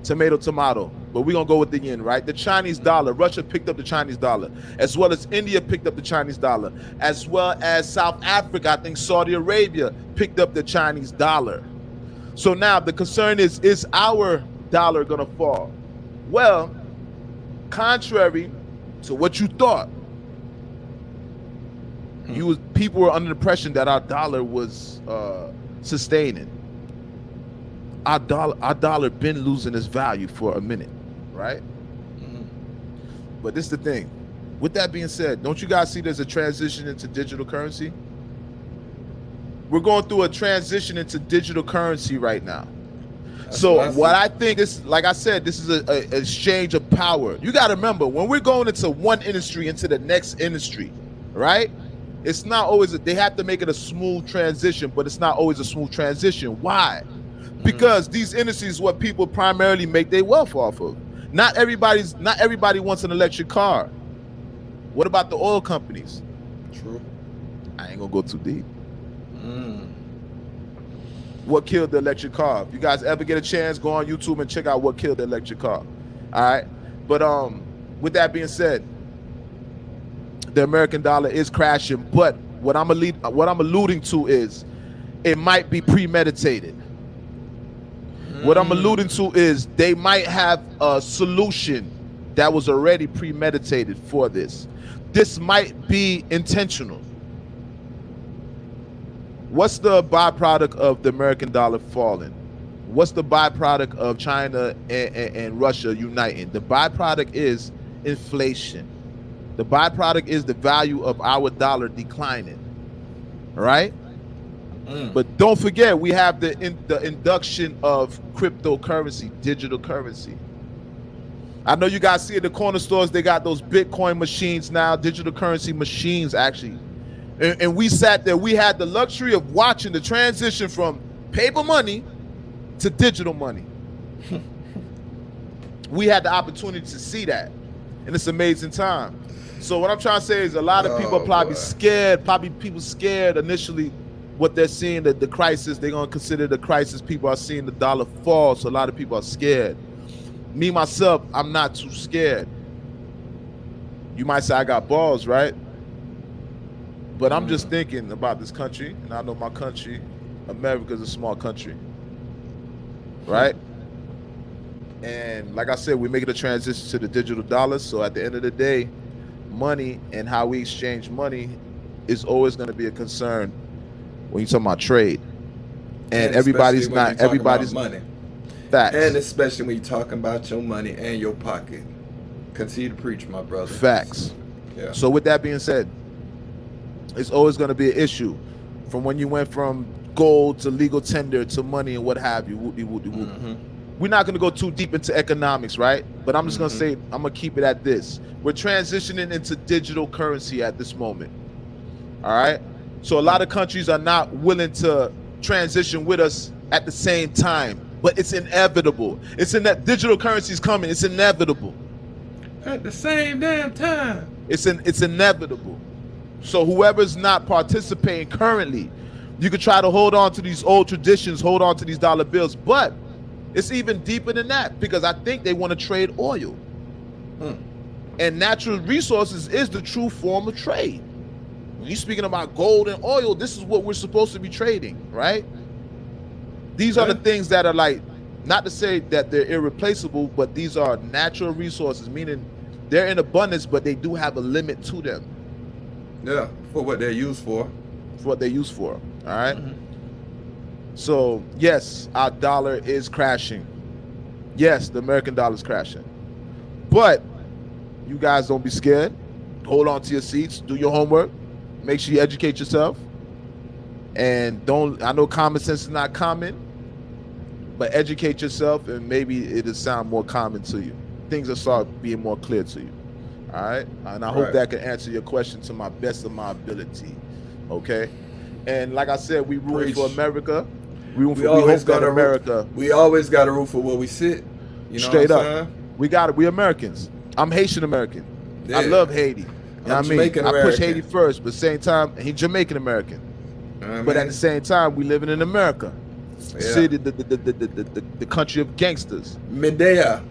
tomato. But we're going to go with the yen, right? The Chinese dollar. Russia picked up the Chinese dollar, as well as India picked up the Chinese dollar, as well as South Africa. I think Saudi Arabia picked up the Chinese dollar. So now the concern is our dollar going to fall? Well, contrary to what you thought, people were under the impression that our dollar was sustaining. Our dollar been losing its value for a minute, right? But this is the thing. With that being said, don't you guys see there's a transition into digital currency? We're going through a transition into digital currency right now. So what I think is, like I said, this is an exchange of power. You got to remember, when we're going into one industry into the next industry, right? It's not always, they have to make it a smooth transition, but it's not always a smooth transition. Why? Because these industries is what people primarily make their wealth off of. Not everybody wants an electric car. What about the oil companies? True. I ain't gonna go too deep. What killed the electric car? If you guys ever get a chance, go on YouTube and check out what killed the electric car. All right. But with that being said, the American dollar is crashing. But what I'm alluding to is it might be premeditated. What I'm alluding to is they might have a solution that was already premeditated for this. This might be intentional. What's the byproduct of the American dollar falling? What's the byproduct of China and Russia uniting? The byproduct is inflation. The byproduct is the value of our dollar declining, right? But don't forget, we have the induction of cryptocurrency, digital currency. I know you guys see at the corner stores, they got those Bitcoin machines now, digital currency machines actually. And we sat there, we had the luxury of watching the transition from paper money to digital money. We had the opportunity to see that, and it's an amazing time. So what I'm trying to say is a lot of people are probably scared, scared initially what they're seeing, the crisis, they're going to consider the crisis. People are seeing the dollar fall, so a lot of people are scared. Me, myself, I'm not too scared. You might say I got balls, right? But I'm just thinking about this country, and I know my country, America's a small country, right? And like I said, we're making a transition to the digital dollar, so at the end of the day, money and how we exchange money is always going to be a concern when you're talking about trade. And everybody's money. Facts. And especially when you're talking about your money and your pocket. Continue to preach, my brother. Facts. Yeah. So with that being said, it's always going to be an issue from when you went from gold to legal tender to money and what have you. We're not going to go too deep into economics, right? But I'm just going to say, I'm going to keep it at this. We're transitioning into digital currency at this moment. All right? So a lot of countries are not willing to transition with us at the same time, but it's inevitable. It's in that digital currency is coming. It's inevitable. At the same damn time. It's inevitable. So whoever's not participating currently, you could try to hold on to these old traditions, hold on to these dollar bills, but it's even deeper than that because I think they want to trade oil. And natural resources is the true form of trade. When you're speaking about gold and oil, this is what we're supposed to be trading, right? These are the things that are like, not to say that they're irreplaceable, but these are natural resources, meaning they're in abundance, but they do have a limit to them. Yeah, for what they're used for. For what they're used for, all right? So, yes, our dollar is crashing. Yes, the American dollar is crashing. But you guys don't be scared. Hold on to your seats. Do your homework. Make sure you educate yourself. And I know common sense is not common, but educate yourself and maybe it'll sound more common to you. Things will start being more clear to you. All right? And I hope that can answer your question to my best of my ability. Okay? And like I said, we root for America. We always got America. We always got to root for where we sit. You know Straight up. We got it. We Americans. I'm Haitian American. I love Haiti. You know what I mean? I push Haiti first, but at the same time, he's Jamaican American. But at the same time, we living in America. Yeah. city, the country of gangsters. Medea.